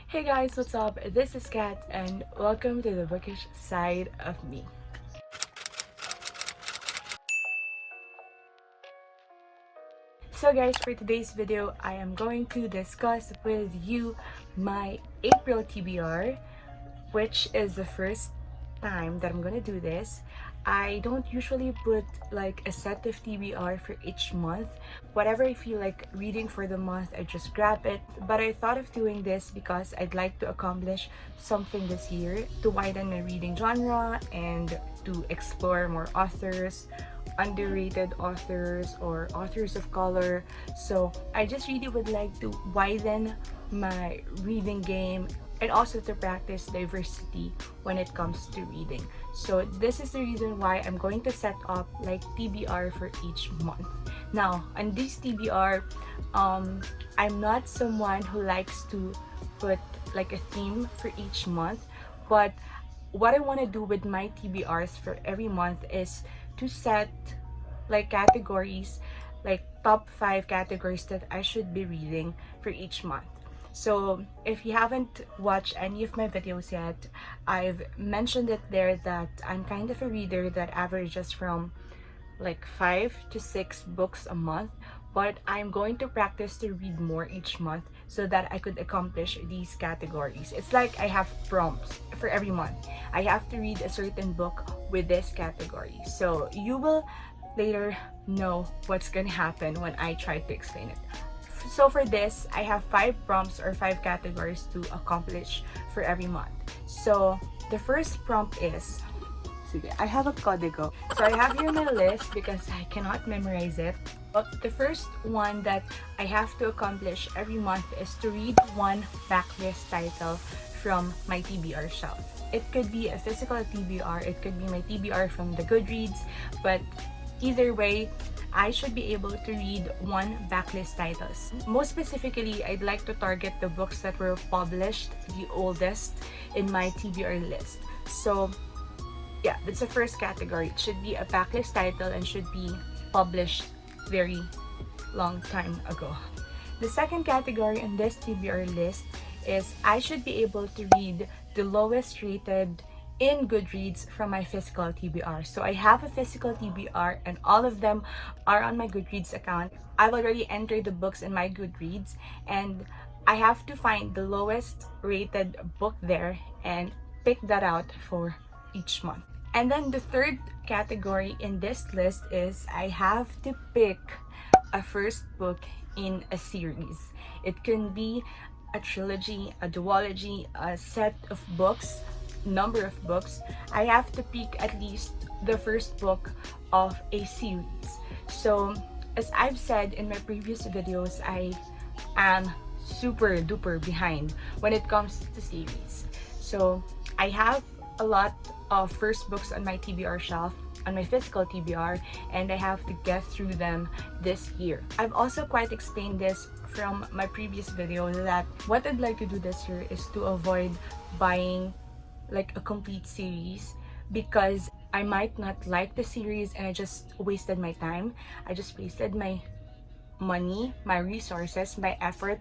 Hey guys, what's up? This is Kat and welcome to the bookish side of me. So guys, for today's video, I am going to discuss with you my April TBR, which is the first time that I'm gonna do this. I don't usually put like a set of TBR for each month. Whatever I feel like reading for the month, I just grab it. But I thought of doing this because I'd like to accomplish something this year to widen my reading genre and to explore more authors, underrated authors or authors of color. So I just really would like to widen my reading game and also to practice diversity when it comes to reading. So this is the reason why I'm going to set up like TBR for each month. Now, on this TBR, I'm not someone who likes to put like a theme for each month, but what I want to do with my TBRs for every month is to set like categories, like top 5 categories that I should be reading for each month. So if you haven't watched any of my videos yet, I've mentioned it there that I'm kind of a reader that averages from like 5 to 6 books a month, but I'm going to practice to read more each month so that I could accomplish these categories. It's like I have prompts for every month. I have to read a certain book with this category. So you will later know what's gonna happen when I try to explain it. So for this, I have 5 prompts or 5 categories to accomplish for every month. So the first prompt is, I have a código. So I have here my list because I cannot memorize it. But the first one that I have to accomplish every month is to read one backlist title from my TBR shelf. It could be a physical TBR, it could be my TBR from the Goodreads, but either way, I should be able to read one backlist titles. Most specifically, I'd like to target the books that were published the oldest in my TBR list. So yeah, that's the first category. It should be a backlist title and should be published very long time ago. The second category on this TBR list is I should be able to read the lowest rated in Goodreads from my physical TBR. So I have a physical TBR and all of them are on my Goodreads account. I've already entered the books in my Goodreads and I have to find the lowest rated book there and pick that out for each month. And then the third category in this list is I have to pick a first book in a series. It can be a trilogy, a duology, a set of books, number of books. I have to pick at least the first book of a series. So as I've said in my previous videos, I am super duper behind when it comes to series. So I have a lot of first books on my TBR shelf, on my physical TBR, and I have to get through them this year. I've also quite explained this from my previous video that what I'd like to do this year is to avoid buying like a complete series because I might not like the series and I just wasted my time. I just wasted my money, my resources, my effort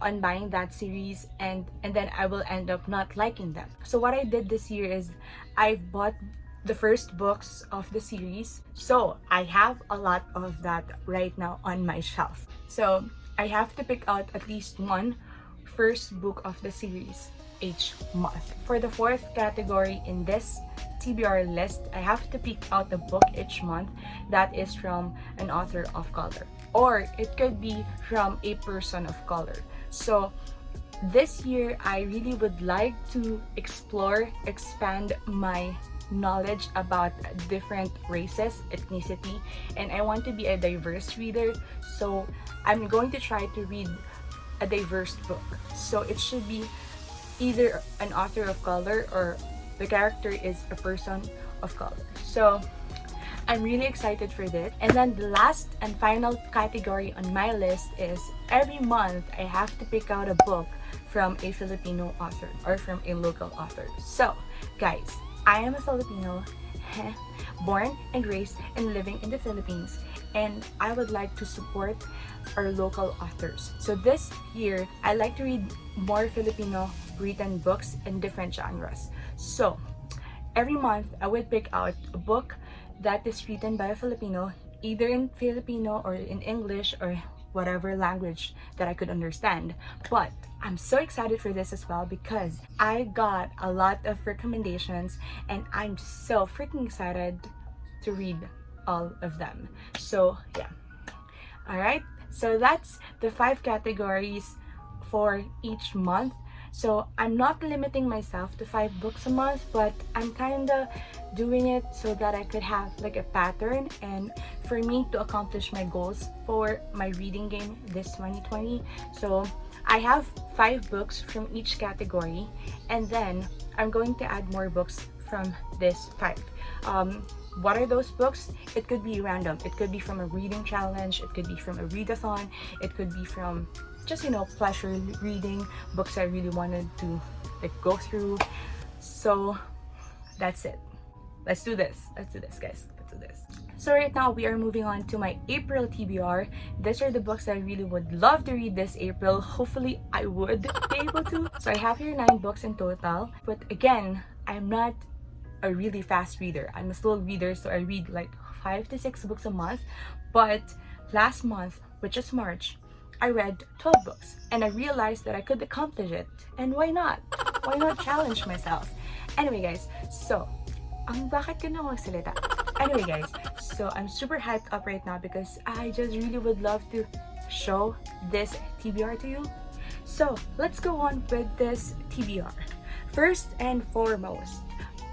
on buying that series and then I will end up not liking them. So what I did this year is I've bought the first books of the series. So I have a lot of that right now on my shelf. So I have to pick out at least one first book of the series each month. For the fourth category in this TBR list, I have to pick out a book each month that is from an author of color, or it could be from a person of color. So this year, I really would like to explore, expand my knowledge about different races, ethnicity, and I want to be a diverse reader. So I'm going to try to read a diverse book. So it should be either an author of color or the character is a person of color. So I'm really excited for this. And then the last and final category on my list is every month I have to pick out a book from a Filipino author or from a local author. So guys, I am a Filipino, born and raised and living in the Philippines, and I would like to support our local authors. So this year, I like to read more Filipino written books in different genres. So every month I would pick out a book that is written by a Filipino, either in Filipino or in English or whatever language that I could understand. But I'm so excited for this as well because I got a lot of recommendations and I'm so freaking excited to read all of them. So yeah. Alright, so that's the 5 categories for each month. So I'm not limiting myself to 5 books a month, but I'm kinda doing it so that I could have like a pattern and for me to accomplish my goals for my reading game this 2020. So I have 5 books from each category, and then I'm going to add more books from this 5. What are those books? It could be random. It could be from a reading challenge, it could be from a readathon, it could be from just, you know, pleasure reading, books I really wanted to like go through. So that's it. Let's do this, guys. Let's do this. So right now we are moving on to my April TBR. These are the books that I really would love to read this April. Hopefully I would be able to. So I have here 9 books in total, but again, I'm not a really fast reader. I'm a slow reader, so I read like 5 to 6 books a month. But last month, which is March, I read 12 books and I realized that I could accomplish it. And why not? Why not challenge myself? Anyway guys, so bakit ka na magsalita? Anyway guys, so I'm super hyped up right now because I just really would love to show this TBR to you. So let's go on with this TBR. First and foremost,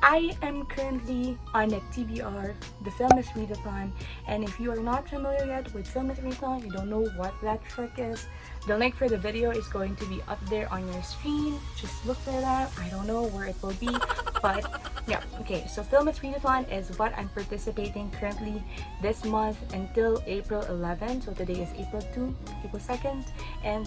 I am currently on a TBR, the PHILMYTHREADATHON, and if you are not familiar yet with PHILMYTHREADATHON, you don't know what that frick is, the link for the video is going to be up there on your screen. Just look for that. I don't know where it will be, but yeah, okay. So PHILMYTHREADATHON is what I'm participating currently this month until April 11. So today is April 2nd, and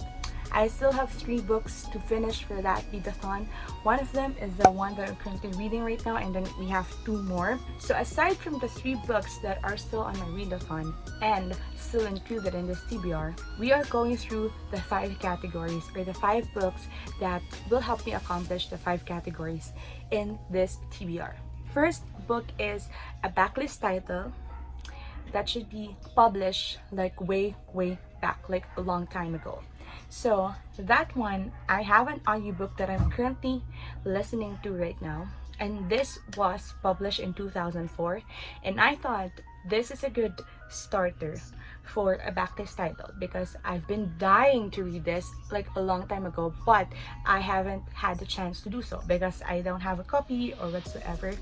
I still have 3 books to finish for that readathon. One of them is the one that I'm currently reading right now, and then we have 2 more. So aside from the 3 books that are still on my readathon and still included in this TBR, we are going through the 5 categories, or the 5 books that will help me accomplish the 5 categories in this TBR. First book is a backlist title that should be published like way back, like a long time ago. So that one, I have an audiobook that I'm currently listening to right now, and this was published in 2004, and I thought this is a good starter for a backlist title because I've been dying to read this like a long time ago, but I haven't had the chance to do so because I don't have a copy or whatsoever.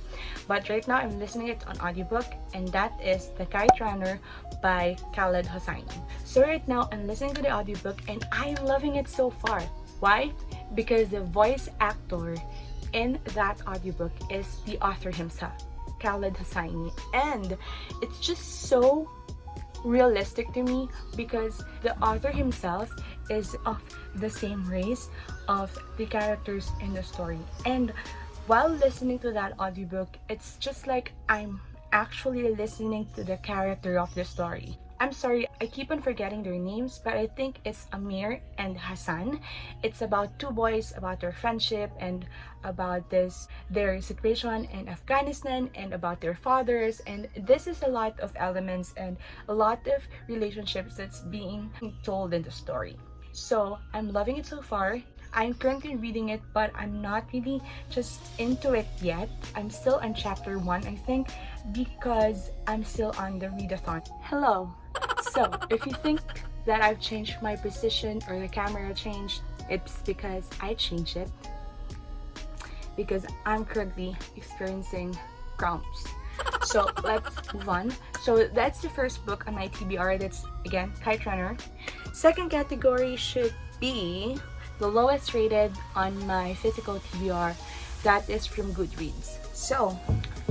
But right now I'm listening it on audiobook, and that is The Kite Runner by Khaled Hosseini. So right now I'm listening to the audiobook and I'm loving it so far. Why? Because the voice actor in that audiobook is the author himself, Khaled Hosseini, and it's just so realistic to me because the author himself is of the same race of the characters in the story. And while listening to that audiobook, it's just like I'm actually listening to the character of the story. I'm sorry, I keep on forgetting their names, but I think it's Amir and Hassan. It's about 2 boys, about their friendship and about their situation in Afghanistan and about their fathers, and this is a lot of elements and a lot of relationships that's being told in the story. So I'm loving it so far. I'm currently reading it, but I'm not really just into it yet. I'm still on chapter 1, I think, because I'm still on the readathon. Hello. So if you think that I've changed my position or the camera changed, it's because I changed it because I'm currently experiencing cramps. So let's move on. So that's the first book on my TBR. That's again Kite Runner. Second category should be the lowest rated on my physical TBR. That is from Goodreads. So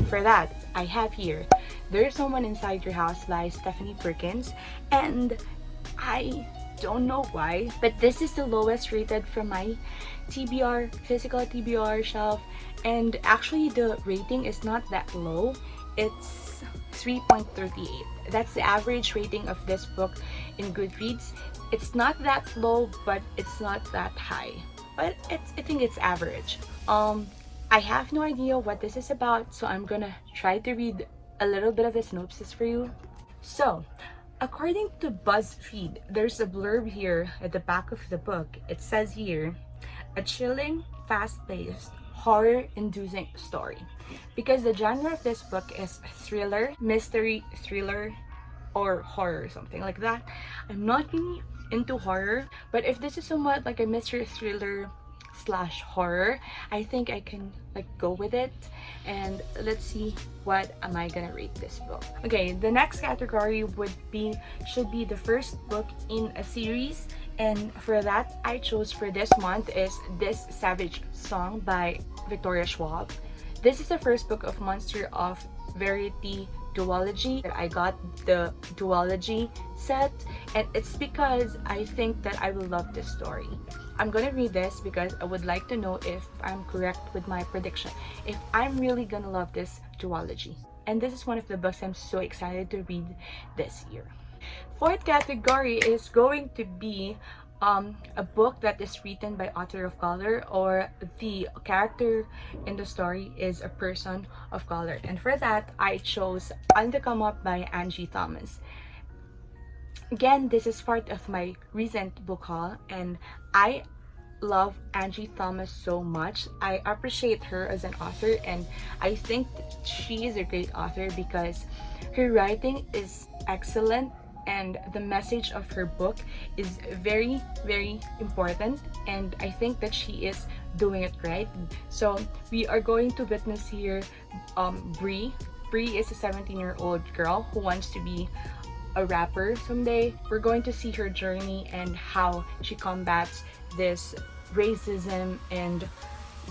for that, I have here There's Someone Inside Your House by Stephanie Perkins, and I don't know why, but this is the lowest rated from my TBR, physical TBR shelf, and actually the rating is not that low. It's 3.38. That's the average rating of this book in Goodreads, It's not that low, but it's not that high. But I think it's average. I have no idea what this is about, so I'm gonna try to read a little bit of the synopsis for you. So, according to BuzzFeed, there's a blurb here at the back of the book. It says here, a chilling, fast-paced, horror-inducing story. Because the genre of this book is thriller, mystery, thriller, or horror, something like that. I'm not really into horror, but if this is somewhat like a mystery thriller slash horror, I think I can like go with it. And let's see, what am I gonna rate this book? Okay, the next category should be the first book in a series, and for that I chose for this month is This Savage Song by Victoria Schwab. This is the first book of Monster of Verity duology. I got the duology set, and it's because I think that I will love this story. I'm gonna read this because I would like to know if I'm correct with my prediction, if I'm really gonna love this duology. And this is one of the books I'm so excited to read this year. Fourth category is going to be a book that is written by author of color, or the character in the story is a person of color. And for that, I chose On the Come Up by Angie Thomas. Again, this is part of my recent book haul, and I love Angie Thomas so much. I appreciate her as an author, and I think that she is a great author because her writing is excellent, and the message of her book is very, very important, and I think that she is doing it right. So we are going to witness here Bree. Bree is a 17-year-old girl who wants to be a rapper someday. We're going to see her journey and how she combats this racism and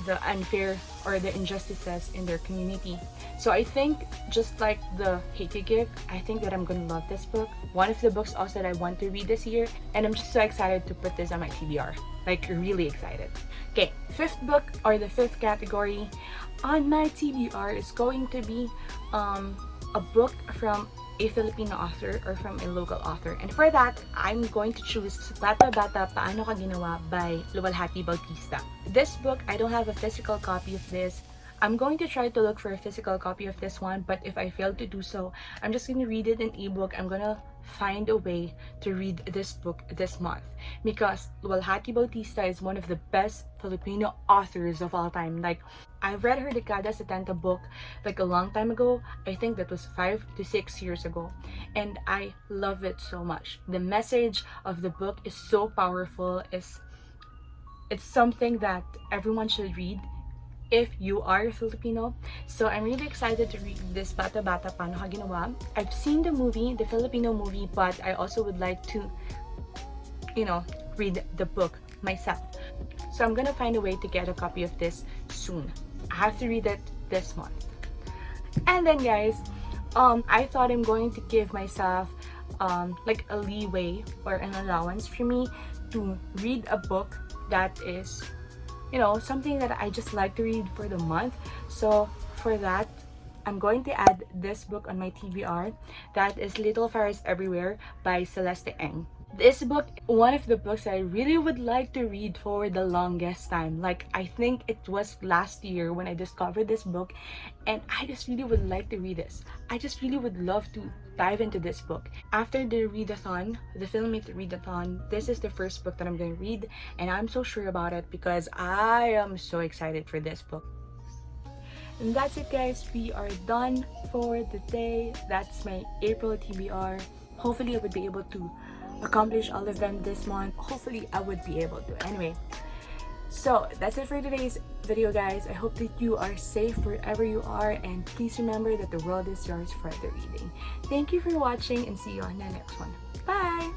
the unfair or the injustices in their community. So I think, just like the Hate You Give, I think that I'm gonna love this book. One of the books also that I want to read this year, and I'm just so excited to put this on my TBR. Like, really excited. Okay, fifth book, or the fifth category on my TBR is going to be a book from a Filipino author or from a local author. And for that, I'm going to choose Bata Bata Paano Ka Ginawa by Luwalhati Bautista. This book, I don't have a physical copy of this. I'm going to try to look for a physical copy of this one, but if I fail to do so, I'm just going to read it in ebook. I'm gonna find a way to read this book this month, because Luwalhati Bautista is one of the best Filipino authors of all time. Like, I've read her Dekada 70 book like a long time ago. I think that was 5 to 6 years ago, and I love it so much. The message of the book is so powerful. It's something that everyone should read if you are a Filipino. So I'm really excited to read this Bata Bata Paano Ka Ginawa. I've seen the movie, the Filipino movie, but I also would like to, read the book myself. So I'm gonna find a way to get a copy of this soon. I have to read it this month. And then guys, I thought I'm going to give myself like a leeway or an allowance for me to read a book that is, something that I just like to read for the month. So for that, I'm going to add this book on my TBR. That is Little Fires Everywhere by Celeste Ng. This book, one of the books I really would like to read for the longest time. Like, I think it was last year when I discovered this book, and I just really would like to read this. I just really would love to dive into this book. After the readathon, the PHILMYTHREADATHON, this is the first book that I'm going to read, and I'm so sure about it because I am so excited for this book. And that's it guys, we are done for the day. That's my April TBR. Hopefully I would be able to accomplish all of them this month. Hopefully I would be able to. Anyway, so that's it for today's video guys. I hope that you are safe wherever you are, and please remember that the world is yours for the reading. Thank you for watching, and see you on the next one. Bye!